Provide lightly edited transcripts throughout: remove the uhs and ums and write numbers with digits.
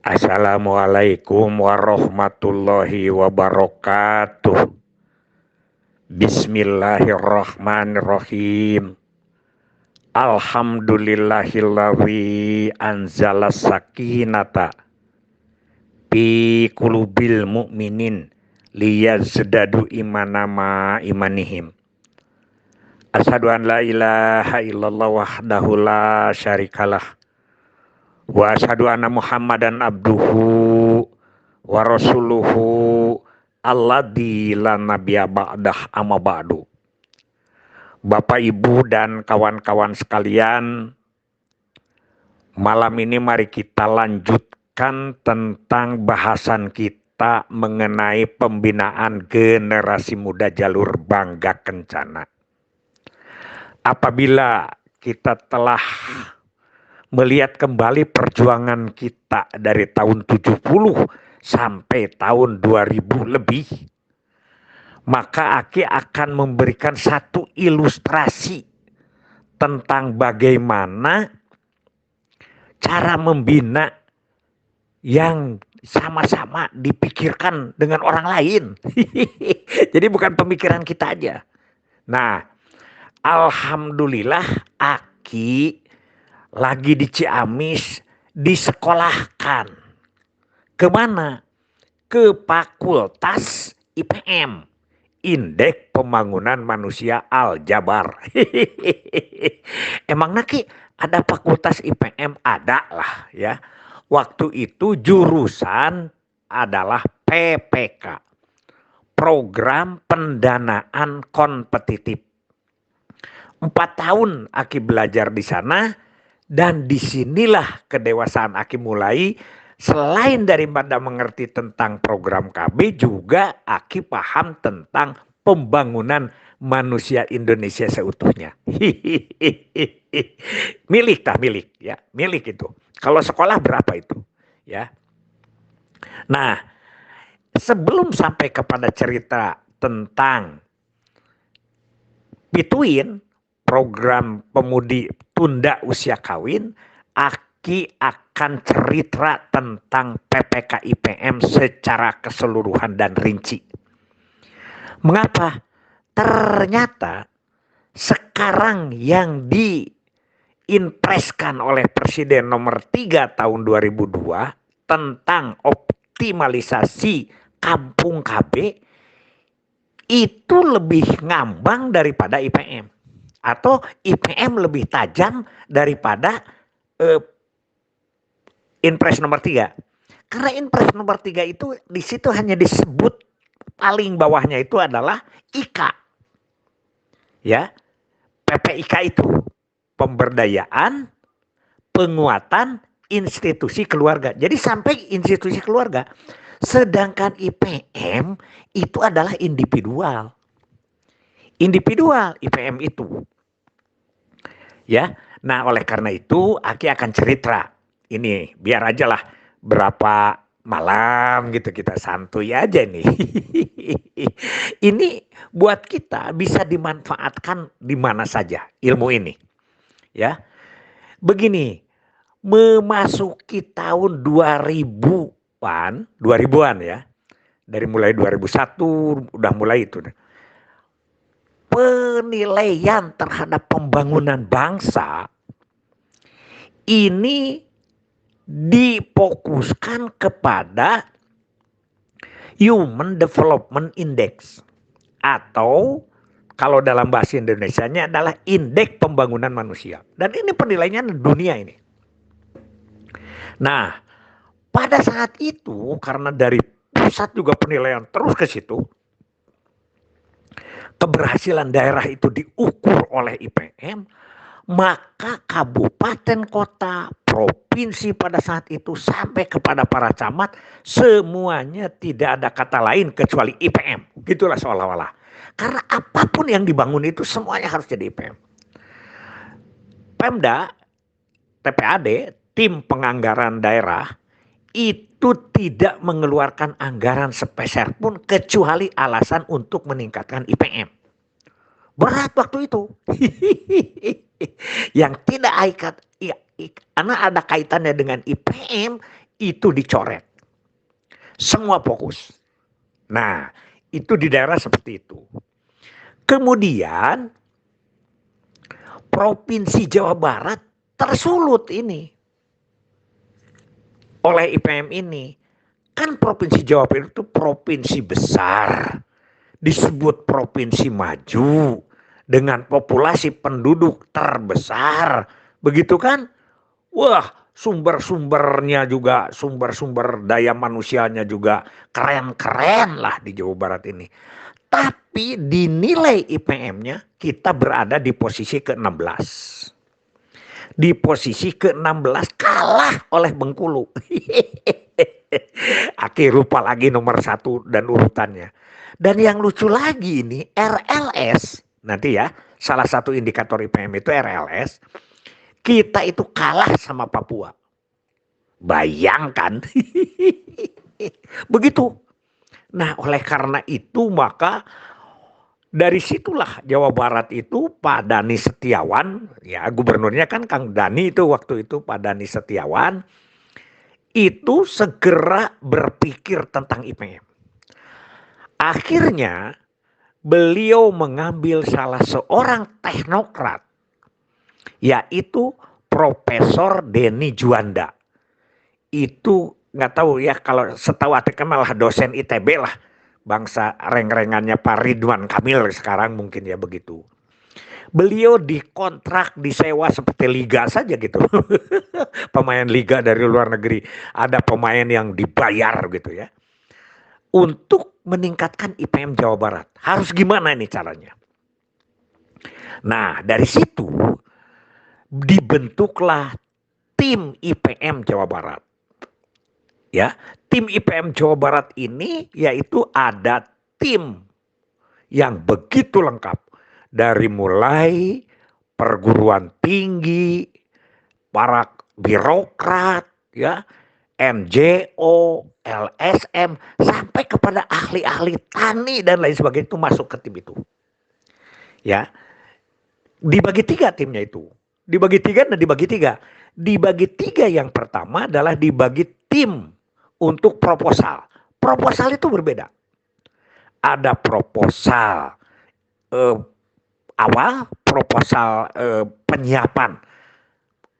Assalamualaikum warahmatullahi wabarakatuh. Bismillahirrahmanirrahim. Alhamdulillahillazi anzala sakinata fi qulubil mu'minin liyazdadu imanama imanihim. Asyhadu an la ilaha illallah wahdahu la syarikalah wa asyhadu anna Muhammadan abduhu wa rasuluhu alladzi la nabiyya ba'dah amma ba'du. Bapak, Ibu, dan kawan-kawan sekalian, malam ini mari kita lanjutkan tentang bahasan kita mengenai pembinaan generasi muda jalur Bangga Kencana. Apabila kita telah melihat kembali perjuangan kita dari tahun 70 sampai tahun 2000 lebih, maka Aki akan memberikan satu ilustrasi tentang bagaimana cara membina yang sama-sama dipikirkan dengan orang lain. Jadi bukan pemikiran kita aja. Nah, alhamdulillah Aki lagi di Ciamis disekolahkan. Kemana? Ke Fakultas IPM. Indeks Pembangunan Manusia Aljabar. Emang Naki ada fakultas IPM? Ada lah ya. Waktu itu jurusan adalah PPK. Program Pendanaan Kompetitif. 4 tahun Aki belajar di sana dan disinilah kedewasaan Aki mulai. Selain daripada mengerti tentang program KB, juga Aki paham tentang pembangunan manusia Indonesia seutuhnya. Milik ya, milik itu. Kalau sekolah berapa itu, ya. Nah, sebelum sampai kepada cerita tentang Pituin, program pemudi tunda usia kawin, Aki akan cerita tentang PPK IPM secara keseluruhan dan rinci. Mengapa? Ternyata sekarang yang diimpreskan oleh Presiden nomor 3 tahun 2002 tentang optimalisasi kampung KB itu lebih ngambang daripada IPM. Atau IPM lebih tajam daripada Inpres nomor 3. Karena Inpres nomor 3 itu di situ hanya disebut paling bawahnya itu adalah IK. Ya. PPIK itu pemberdayaan, penguatan institusi keluarga. Jadi sampai institusi keluarga. Sedangkan IPM itu adalah individual. Individual IPM itu. Ya. Nah, oleh karena itu Aki akan cerita ini, biar aja lah berapa malam gitu kita santuy aja nih. Ini buat kita bisa dimanfaatkan di mana saja ilmu ini. Ya. Begini, memasuki tahun 2000-an ya. Dari mulai 2001 udah mulai itu. Penilaian terhadap pembangunan bangsa ini difokuskan kepada Human Development Index atau kalau dalam bahasa Indonesianya adalah Indeks Pembangunan Manusia. Dan ini penilaiannya dunia ini. Nah, pada saat itu karena dari pusat juga penilaian terus ke situ, keberhasilan daerah itu diukur oleh IPM, maka kabupaten kota, provinsi pada saat itu sampai kepada para camat semuanya tidak ada kata lain kecuali IPM. Gitulah seolah-olah. Karena apapun yang dibangun itu semuanya harus jadi IPM. Pemda, TPAD, tim penganggaran daerah itu tidak mengeluarkan anggaran sepeser pun kecuali alasan untuk meningkatkan IPM. Berat waktu itu. Yang tidak karena ada kaitannya dengan IPM itu dicoret. Semua fokus. Nah, itu di daerah seperti itu. Kemudian Provinsi Jawa Barat tersulut ini oleh IPM ini. Kan Provinsi Jawa Barat itu provinsi besar, disebut provinsi maju dengan populasi penduduk terbesar, begitu kan? Wah, sumber-sumbernya juga, sumber-sumber daya manusianya juga keren-keren lah di Jawa Barat ini. Tapi dinilai IPM-nya kita berada di posisi ke-16. Di posisi ke-16 kalah oleh Bengkulu. Oke, lupa lagi nomor 1 dan urutannya. Dan yang lucu lagi ini RLS, nanti ya, salah satu indikator IPM itu RLS, kita itu kalah sama Papua. Bayangkan. Begitu. Nah, oleh karena itu maka dari situlah Jawa Barat itu Pak Dani Setiawan, ya gubernurnya kan Kang Dani itu waktu itu Pak Dani Setiawan, itu segera berpikir tentang IPM. Akhirnya beliau mengambil salah seorang teknokrat, yaitu Profesor Denny Juanda. Itu nggak tahu ya, kalau setahu ATK malah dosen ITB lah. Bangsa reng-rengannya Pak Ridwan Kamil sekarang mungkin ya begitu. Beliau dikontrak, disewa seperti liga saja gitu. Pemain liga dari luar negeri. Ada pemain yang dibayar gitu ya. Untuk meningkatkan IPM Jawa Barat. Harus gimana ini caranya? Nah, dari situ dibentuklah tim IPM Jawa Barat. Ya, tim IPM Jawa Barat ini yaitu ada tim yang begitu lengkap dari mulai perguruan tinggi, para birokrat, ya, NGO, LSM, sampai kepada ahli-ahli tani dan lain sebagainya itu masuk ke tim itu. Ya, dibagi 3 timnya itu. Dibagi 3 dan dibagi 3. Dibagi 3 yang pertama adalah dibagi tim untuk proposal. Proposal itu berbeda. Ada proposal awal, proposal penyiapan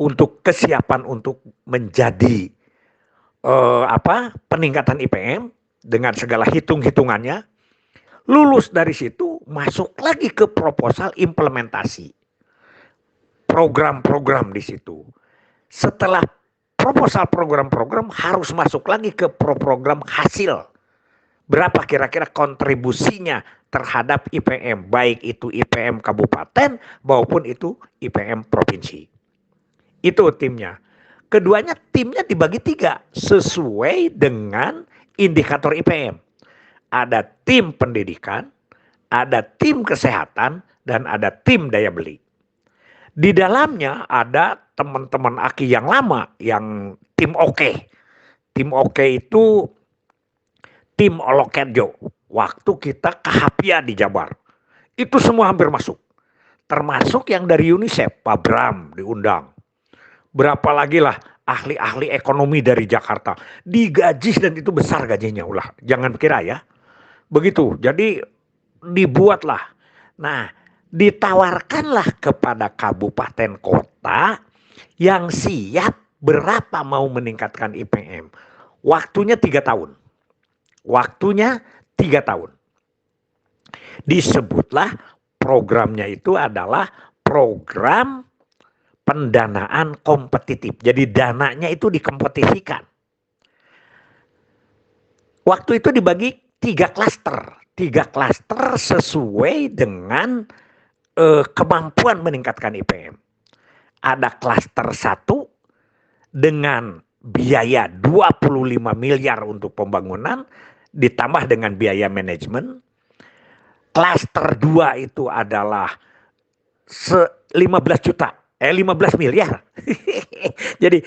untuk kesiapan untuk menjadi peningkatan IPM dengan segala hitung-hitungannya. Lulus dari situ masuk lagi ke proposal implementasi. Program-program di situ. Setelah proposal program-program harus masuk lagi ke program hasil. Berapa kira-kira kontribusinya terhadap IPM, baik itu IPM kabupaten maupun itu IPM provinsi. Itu timnya. Keduanya timnya dibagi 3 sesuai dengan indikator IPM. Ada tim pendidikan, ada tim kesehatan, dan ada tim daya beli. Di dalamnya ada teman-teman Aki yang lama, yang tim oke. Tim oke itu tim Olokerjo. Waktu kita ke Hapia di Jabar. Itu semua hampir masuk. Termasuk yang dari UNICEF, Pak Bram diundang. Berapa lagi lah ahli-ahli ekonomi dari Jakarta. Digaji dan itu besar gajinya. Ulah, jangan kira ya. Begitu, jadi dibuatlah. Nah, ditawarkanlah kepada kabupaten kota yang siap berapa mau meningkatkan IPM. Waktunya 3 tahun. Waktunya 3 tahun. Disebutlah programnya itu adalah program pendanaan kompetitif. Jadi dananya itu dikompetisikan. Waktu itu dibagi 3 klaster. 3 klaster sesuai dengan kemampuan meningkatkan IPM. Ada klaster 1 dengan biaya 25 miliar untuk pembangunan ditambah dengan biaya manajemen. Klaster 2 itu adalah 15 juta. 15 miliar. Jadi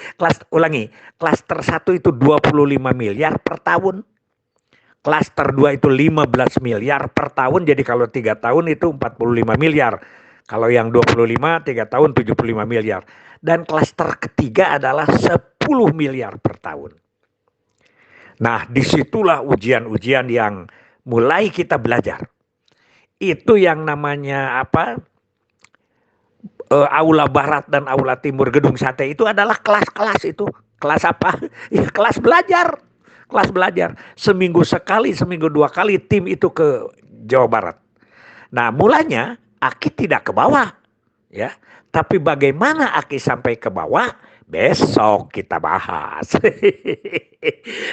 klaster 1 itu 25 miliar per tahun. Klaster 2 itu 15 miliar per tahun. Jadi kalau 3 tahun itu 45 miliar. Kalau yang 25, 3 tahun 75 miliar. Dan klaster ketiga adalah 10 miliar per tahun. Nah, disitulah ujian-ujian yang mulai kita belajar. Itu yang namanya apa? Aula Barat dan Aula Timur Gedung Sate itu adalah kelas-kelas itu. Kelas apa? Ya, kelas belajar. Kelas belajar. Seminggu sekali, seminggu 2 kali tim itu ke Jawa Barat. Nah, mulanya Aki tidak ke bawah, ya. Tapi bagaimana Aki sampai ke bawah? Besok kita bahas.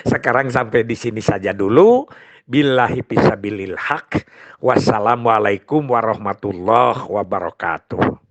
Sekarang sampai di sini saja dulu. Billahi fisabilil haq. Wassalamualaikum warahmatullahi wabarakatuh.